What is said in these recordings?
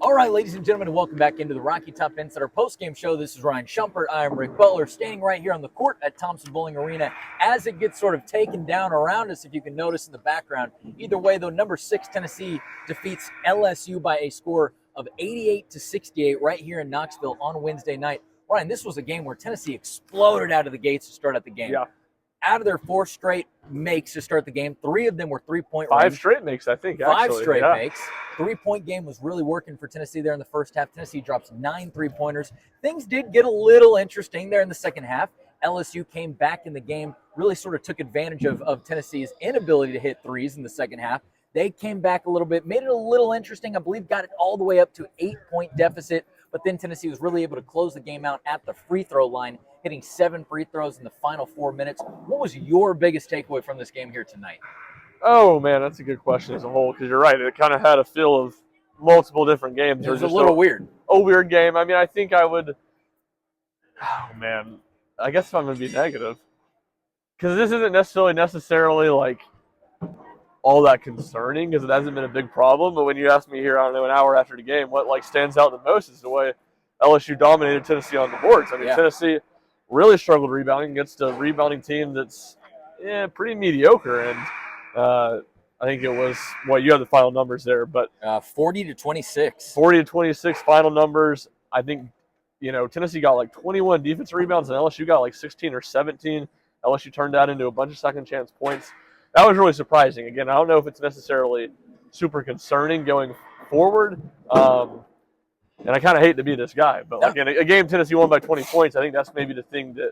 All right, ladies and gentlemen, welcome back into the Rocky Top Insider post-game show. This is Ryan Shumpert. I am Rick Butler, standing right here on the court at Thompson Bowling Arena as it gets sort of taken down around us, if you can notice in the background. Either way, though, number 6 Tennessee defeats LSU by a score of 88-68 right here in Knoxville on Wednesday night. Ryan, this was a game where Tennessee exploded out of the gates to start out the game. Yeah. Out of their 4 straight makes to start the game, 3 of them were three-point range. 5 straight makes, I think, actually. 5 straight yeah. makes. 3-point game was really working for Tennessee there in the first half. Tennessee drops 9 3-pointers. Things did get a little interesting there in the second half. LSU came back in the game, really sort of took advantage of Tennessee's inability to hit threes in the second half. They came back a little bit, made it a little interesting. I believe got it all the way up to 8-point deficit, but then Tennessee was really able to close the game out at the free throw line, hitting 7 free throws in the final 4 minutes. What was your biggest takeaway from this game here tonight? Oh, man, that's a good question as a whole, because you're right. It kind of had a feel of multiple different games. It was a little weird. A weird game. I mean, I think I would – oh, man. I guess if I'm going to be negative, because this isn't necessarily like all that concerning, because it hasn't been a big problem. But when you ask me here, I don't know, an hour after the game, what like stands out the most is the way LSU dominated Tennessee on the boards. I mean, Tennessee really struggled rebounding against a rebounding team that's pretty mediocre. And I think it was, well, you have the final numbers there, but 40-26. 40-26 final numbers. I think, Tennessee got like 21 defensive rebounds and LSU got like 16 or 17. LSU turned that into a bunch of second chance points. That was really surprising. Again, I don't know if it's necessarily super concerning going forward. And I kind of hate to be this guy, but like in a game Tennessee won by 20 points, I think that's maybe the thing that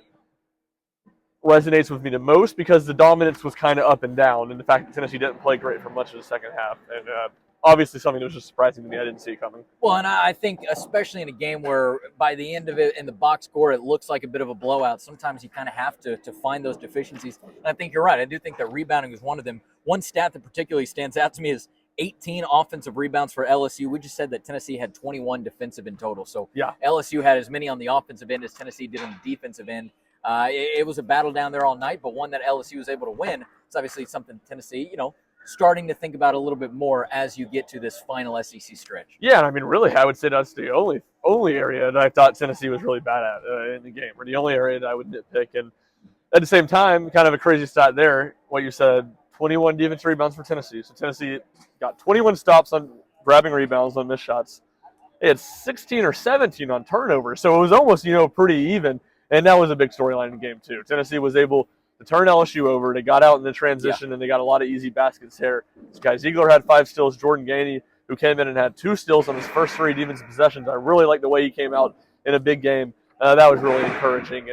resonates with me the most, because the dominance was kind of up and down, and the fact that Tennessee didn't play great for much of the second half. And obviously something that was just surprising to me. I didn't see it coming. Well, and I think especially in a game where by the end of it in the box score it looks like a bit of a blowout, sometimes you kind of have to find those deficiencies. And I think you're right. I do think that rebounding is one of them. One stat that particularly stands out to me is 18 offensive rebounds for LSU. We just said that Tennessee had 21 defensive in total. So LSU had as many on the offensive end as Tennessee did on the defensive end. It was a battle down there all night, but one that LSU was able to win. It's obviously something Tennessee, starting to think about a little bit more as you get to this final SEC stretch. Yeah, and I mean, really, I would say that's the only area that I thought Tennessee was really bad at in the game, or the only area that I would nitpick. And at the same time, kind of a crazy stat there, what you said, 21 defensive rebounds for Tennessee. So Tennessee got 21 stops on grabbing rebounds on missed shots. They had 16 or 17 on turnovers, so it was almost, pretty even. And that was a big storyline in the game, too. Tennessee was able to turn LSU over. They got out in the transition, and they got a lot of easy baskets there. This guy Zegler had 5 steals. Jordan Gainey, who came in and had 2 steals on his first 3 defensive possessions. I really like the way he came out in a big game. That was really encouraging.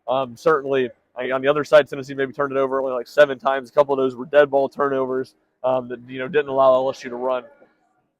And certainly, on the other side, Tennessee maybe turned it over only like 7 times. A couple of those were dead ball turnovers that didn't allow LSU to run.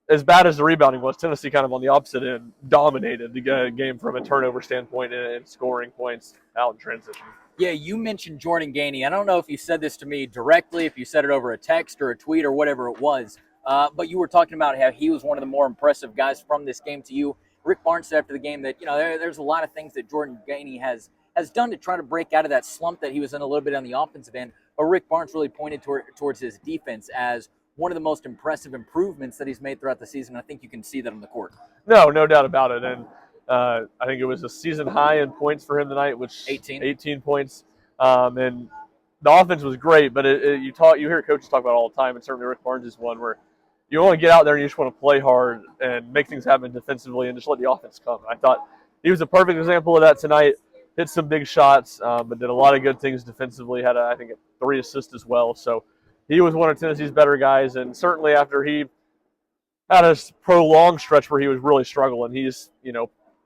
As bad as the rebounding was, Tennessee kind of on the opposite end dominated the game from a turnover standpoint and scoring points out in transition. Yeah, you mentioned Jordan Gainey. I don't know if you said this to me directly, if you said it over a text or a tweet or whatever it was, but you were talking about how he was one of the more impressive guys from this game to you. Rick Barnes said after the game that, there's a lot of things that Jordan Gainey has done to try to break out of that slump that he was in a little bit on the offensive end, but Rick Barnes really pointed towards his defense as one of the most impressive improvements that he's made throughout the season. I think you can see that on the court. No doubt about it. And I think it was a season high in points for him tonight, which 18 points. And the offense was great, but you hear coaches talk about it all the time, and certainly Rick Barnes is one where you want to get out there and you just want to play hard and make things happen defensively and just let the offense come. I thought he was a perfect example of that tonight. Hit some big shots, but did a lot of good things defensively. Had, I think, 3 assists as well. So he was one of Tennessee's better guys, and certainly after he had a prolonged stretch where he was really struggling, he's,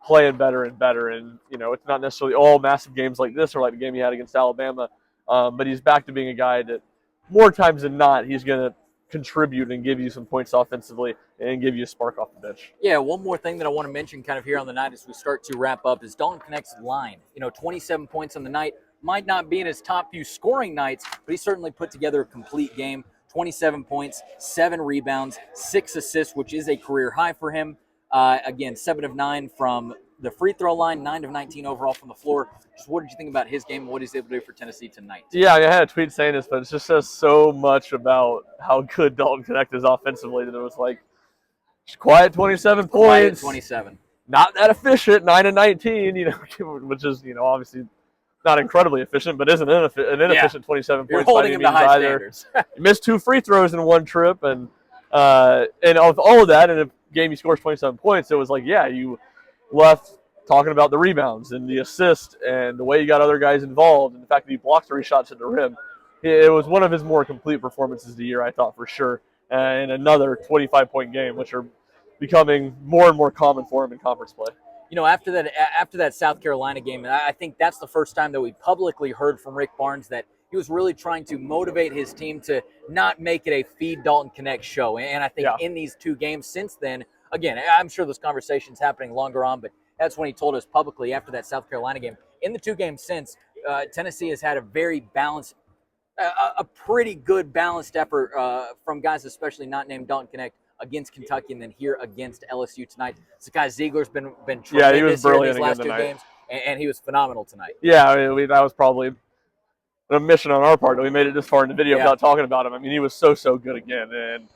playing better and better. And, it's not necessarily all massive games like this or like the game he had against Alabama, but he's back to being a guy that more times than not he's going to contribute and give you some points offensively and give you a spark off the bench. Yeah, one more thing that I want to mention kind of here on the night as we start to wrap up is Dalton Connects' line. 27 points on the night. Might not be in his top few scoring nights, but he certainly put together a complete game. 27 points, 7 rebounds, 6 assists, which is a career high for him. Again, 7 of 9 from the free throw line, 9 of 19 overall from the floor. Just what did you think about his game and what he's able to do for Tennessee tonight? Yeah, I had a tweet saying this, but it just says so much about how good Dalton Connect is offensively that it was like, quiet 27 Quiet points. 27. Not that efficient, 9 and 19, which is, obviously not incredibly efficient, but isn't an inefficient 27 You're points by holding any him to means high either. standards. You missed 2 free throws in one trip, and of all of that, in a game you scored 27 points, it was like, yeah, you left talking about the rebounds and the assist and the way you got other guys involved and the fact that he blocked 3 shots at the rim. It was one of his more complete performances of the year, I thought, for sure. And another 25-point game, which are becoming more and more common for him in conference play. After that South Carolina game, I think that's the first time that we publicly heard from Rick Barnes that he was really trying to motivate his team to not make it a feed Dalton Connects show. And I think in these 2 games since then, again, I'm sure those conversations happening longer on, but that's when he told us publicly after that South Carolina game. In the 2 games since, Tennessee has had a very balanced, a pretty good balanced effort from guys, especially not named Dalton Connect, against Kentucky, and then here against LSU tonight. Zakai Ziegler's been tremendous he was brilliant here these last 2 tonight. games, and he was phenomenal tonight. Yeah, that was probably a mission on our part that we made it this far in the video without talking about him. I mean, he was so good again, and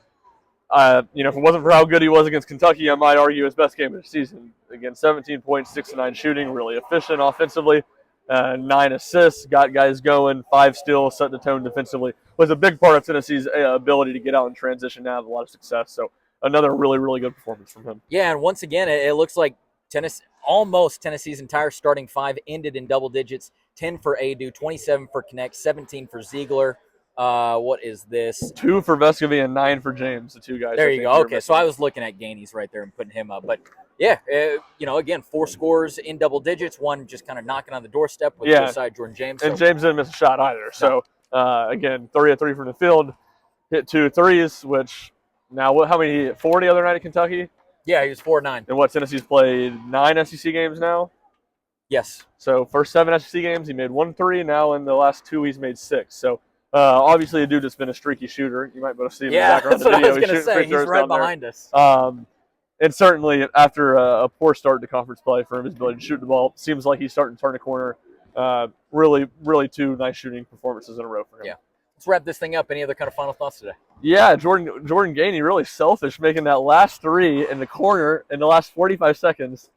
if it wasn't for how good he was against Kentucky, I might argue his best game of the season. Again, 17 points, 6 of 9 shooting, really efficient offensively. 9 assists, got guys going, 5 steals, set the tone defensively. Was a big part of Tennessee's ability to get out in transition and have a lot of success. So another really good performance from him. Yeah, and once again, it looks like Tennessee's entire starting 5 ended in double digits. 10 for Adu, 27 for Connect, 17 for Ziegler. What is this? 2 for Vescovy and 9 for James, the 2 guys. There you go. Okay, so I was looking at Gainey's right there and putting him up. But, yeah, again, 4 scores in double digits, 1 just kind of knocking on the doorstep with Josiah Jordan James. And James didn't miss a shot either. So, again, 3 of 3 from the field, hit 2 threes, which now how many he hit? 4 the other night at Kentucky? Yeah, he was 4-9. And Tennessee's played 9 SEC games now? Yes. So, first 7 SEC games, he made 1 3. Now, in the last 2, he's made 6. So, obviously, a dude that's been a streaky shooter. You might be able to see him in the background of the video. That's what I was going to say. He's right behind us. And certainly, after a poor start to conference play for him, his ability to shoot the ball, seems like he's starting to turn the corner. Really 2 nice shooting performances in a row for him. Yeah. Let's wrap this thing up. Any other kind of final thoughts today? Yeah, Jordan Gainey, really selfish, making that last 3 in the corner in the last 45 seconds.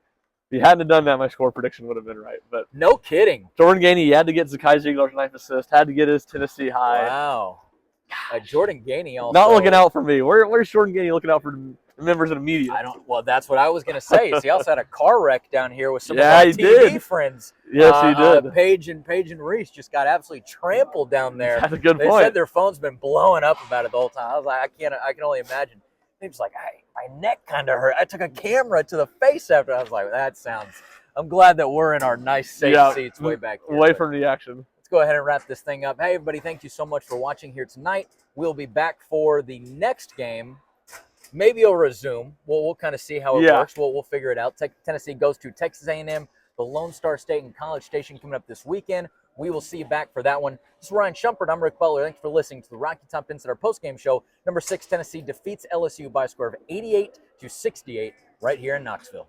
If he hadn't done that, my score prediction would have been right. But no kidding. Jordan Gainey, he had to get Zakai Ziegler's 9th assist, had to get his Tennessee high. Wow. Jordan Gainey also. Not looking out for me. Where's Jordan Gainey looking out for the members of the media? Well, that's what I was going to say. He also had a car wreck down here with some of Yeah, our he TV did. friends. Yes, he did. Paige and Reese just got absolutely trampled down there. That's a good They point. said their phone's been blowing up about it the whole time. I was like, I can only imagine. He was like, my neck kind of hurt. I took a camera to the face after. I was like, I'm glad that we're in our nice, safe seats way back here. Away from the action. Let's go ahead and wrap this thing up. Hey, everybody, thank you so much for watching here tonight. We'll be back for the next game. Maybe it'll resume. We'll kind of see how it works. We'll figure it out. Tennessee goes to Texas A&M, the Lone Star State and College Station coming up this weekend. We will see you back for that one. This is Ryan Shumpert. I'm Rick Butler. Thanks for listening to the Rocky Top Insider postgame show. Number 6, Tennessee defeats LSU by a score of 88-68 right here in Knoxville.